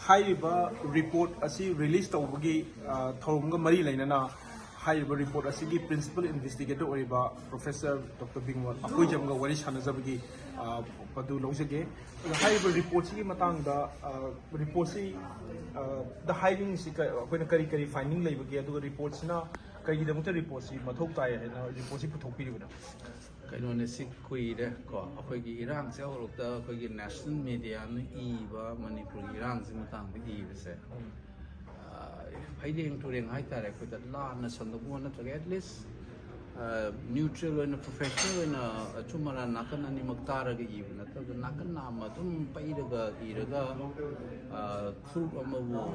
haiba report asi release tawbagi thorumga mari lainana haiba report asigi principal investigator oriba Professor Dr. Bimol Akoijam ga wari sanazabagi padu lojage haiba report sigi matangda report si the hiring si koina kari finding laibagi aduga reports na kari damuta report si mathok tai na report si puthok piribada kainone si kuire ko akoigi erang se horokta akoigi national media na iba Manipur erang si matang bi ibse haiding to reng haitare ko ta la na sondobu na to at least neutral and professional and chumara nakana ni maktara ga ibna ta nakana ma tum pairaga iraga full amabu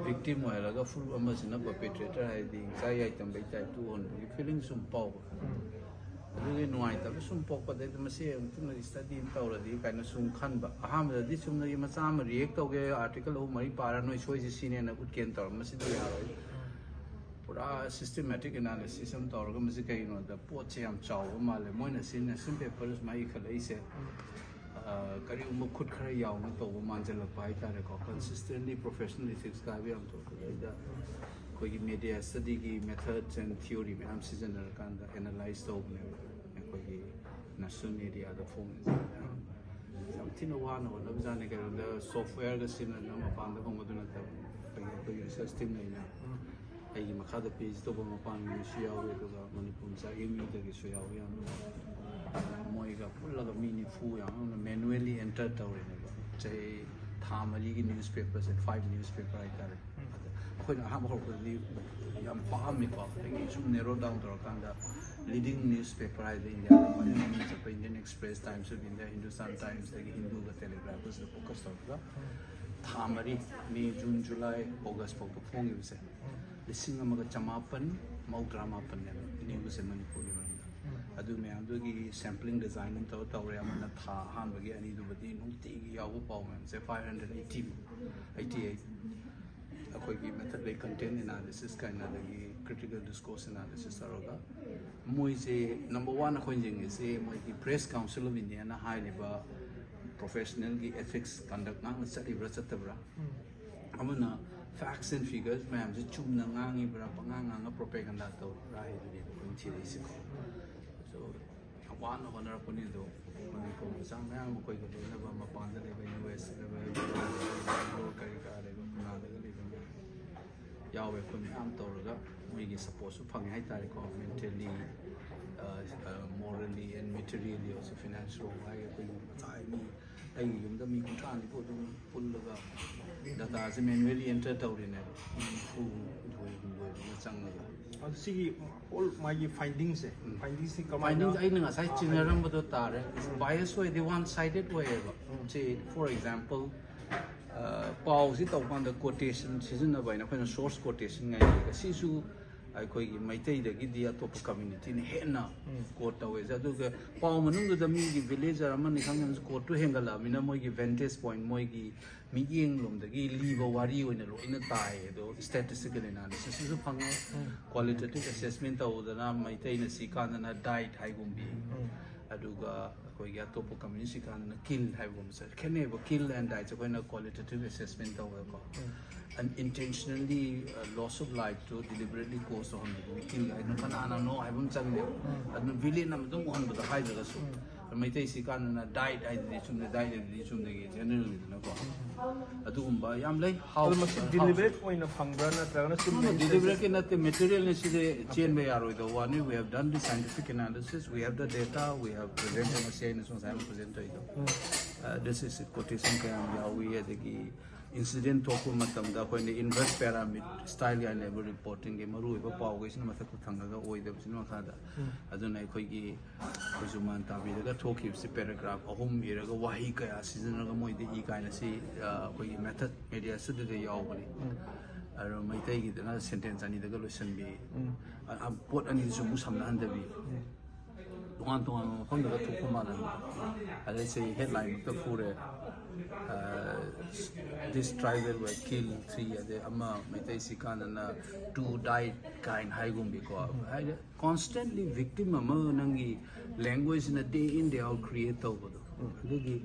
victim wala full amasina perpetrator haiding sai item by type 2 on feeling some power Really no item, some pop, but the Messiah study in Tauradi kind of soon canba. Aham, this one the Masam react okay article of Marie Parano shows is seen in a good cantor, Massidia. For our systematic analysis of Torga Musica, the Potiam Chow, Malamoina sin a simple papers, my Kalase, Karium could carry out over Manzella Paita, consistently professionally six Gaviam to media study methods and theory I'm season analyzed over national media the phone something one or the software the sin and upon the home research team I makada page to upon Shia with Manipunza immediately Shia Moiga full of meaningful manually entered say Tamali newspapers and 5 newspapers I got it. Narrow down to leading newspaper in the Indian Express Times of India, Hindustan Times, the Hindu, the Telegraph was the focus of the Tamari, May, June, July, August, for the phone you say. The Singamaga Chamapan, Maudramapan, news in Manipur. Adugi sampling design and Tawriamana Hanbagi and Idubadi, Nuti, Yawu Powman, say 588. Akoigi method by content analysis kind of critical discourse analysis aroga moise number 1 akoinjing is a moigi press council of India na high level professional gi ethics conduct na study brachatabra amuna facts and figures ma'am je chumna ngangi bra panganga propaganda to rai ni ko inchiri ko so one of another puni do mani ko sang ma'am ko ko na ba mapanda le ba US le ba kari ka le na le Yahweh from Amtorga, we suppose to Pang Haitari mentally, morally, and materially, also financial. I mean, the me trying to put full of that as a manually entered out in it. See, all my findings, findings I know as I generate the tare, bias way, the one sided way. Say, for example, pause it upon the quotation season of a source quotation. Sisu, I call it Meetei, the Gidia atoppa community in Hena, quote away. Aduga, Paumanunga, the Migi village, Ramanikan's quote to Hengala, Minamogi Vantage Point, Moigi, Miging, the Gi leave a wari in a tie, though statistical analysis is a qualitative assessment of the Nam Meetei, Sikan, and had died, Haigumbi. Aduga, atoppa community can kill haiba can never kill and die. So when a qualitative assessment of and intentionally loss of life to deliberately cause on the kill. I don't know. I won't tell you. I don't villain. I don't want to the haiba so. Meetei sikan died. I did some died. I did some generally. Adumba. I'm like how deliberate point of hunger. Deliberate not the material is the chain by arrow. The one we have done the scientific analysis. We have the data. We have presented the same. This is a quotation. We had the incident talk matangda when the inverse pyramid style and level reporting game maru iba pawation mathaku thangaga oida bisino khada aduna khoigi kuzuman tabiraga thokhib si paragraph ahum iraga wahi kaya seasonal moide e kaina si khoigi method media study de yawbani aro Meetei gi dana sentence ani daga lotion bi pot ani su musamna handabi one to one from the Tukumana. I say headline the Fure. This tribal were killed 3 the Ama Meetei Sikan and 2 died kind Haigumbi. Constantly victim Ama Nangi language in a day in day out create over the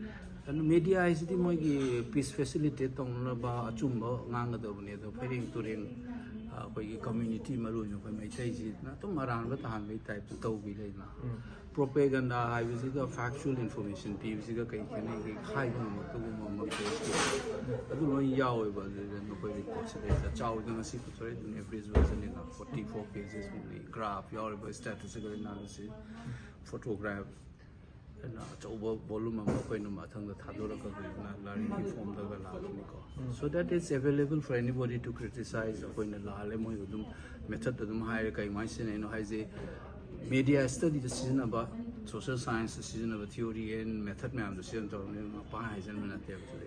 and media is the moigi peace facilitate tong ba achumba nganga do ne do pering turing koi community maru no koi Meetei ji na to maran ba tan mai type to bi le na propaganda hai is the factual information p is the kai kene ki khai no to mo adu no yaw ba no koi report se da chaw na si ko tore ne average version in 44 pages with graph yaw ba statistical analysis photograph volume so that is available for anybody to criticize method media study the season about social science the season of theory and method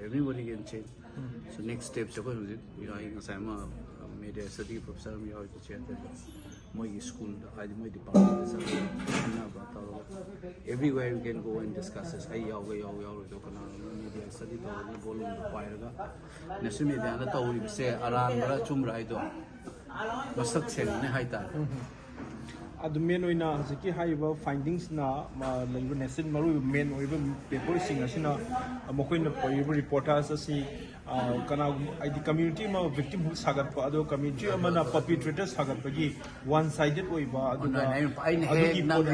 everybody can change so next step media study professor school department everywhere you can go and discuss this media study volume national media na tawri se aran bara chumra ido masak sen ne haita adu main oina hajiki haiba findings na laiba nation maru main oiba paper sing asina mokoina oiba reporters asi the community ma victim who sagat pa ado community amana perpetrators sagat pa gi one sided oiba adu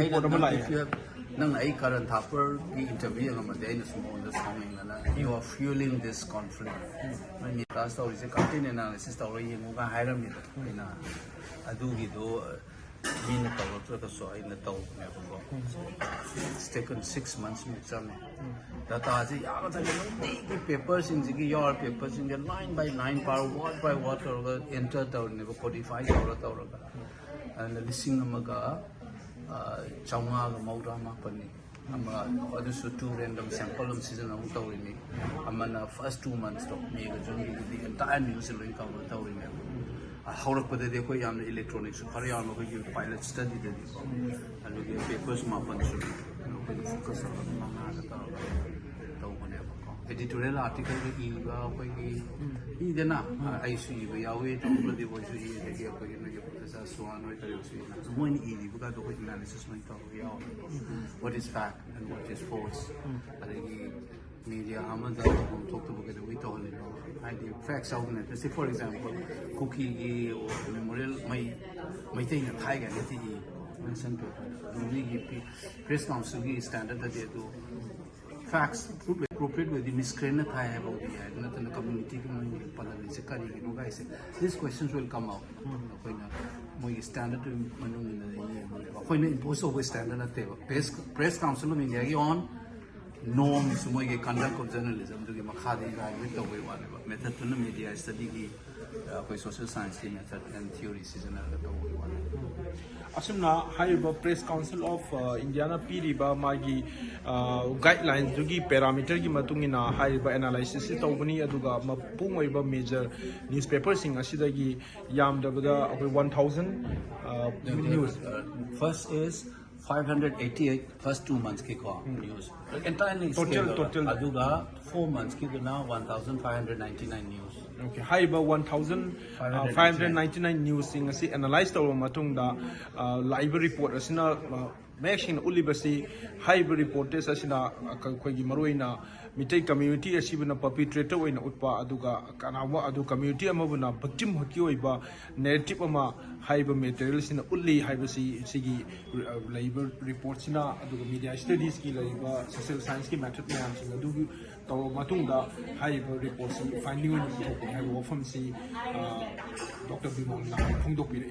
report ma lai nang ai current happer ki interview ngam de na small the something na you are fueling this conflict when you class story se content analysis story yengu ga hairam ni na adu gi do mean to so I na taw me ko it's taken 6 months me exam data ji ya the papers in the your papers in the line by line word by word or enter down ne codify or and listing amaga chaunga ga maura ma pani ama adusu two random sample season am tawini amana first 2 months to me ga juni the entire news line cover tawini haurakpada de koi yamna electronics khara yamna koi pilot study de and we papers ma pan su no focus on ma ta editorial article ki ga koi ki dena I see we yawe to the voice de ki koi no professor Swan oi ta su mo ni di buka to koi analysis no ta yaw what is fact and what is false adegi media amanda talk to buka we to no the facts out in it. For example, cookie or memorial Meetei na Thai ga ti mention paper. Press council ki standard that they do facts appropriate with the miscreant Thai about the not in the community these questions will come out. Standard impose over standard press council on norms moige conduct of journalism to makhadi with the way one method to media study ki social science method and theory season asumna haiba press council of indiana piriba magi guidelines dugi parameter gi matungina haiba analysis tawbani aduga mapung oiba major newspaper sing asidagi yamdabada 1000 news first is 588 first 2 months ki news entirely total aduga 4 months ki na 1599 news okay haiba 1599 news sing asi analyze taw matungda live report asina machine ulibasi haiba reporters asina khoi gi maroina Meetei community asibuna perpetrator oina utpa aduga kanawa adu community amabuna victim haki oiba narrative ama haiba material sina ulli haiba sigi labor report sina aduga media studies ki laiba social science ki method mayam sina adugi taw matungda haiba report si finding on haiba from si Dr. Bimol na phongdok pire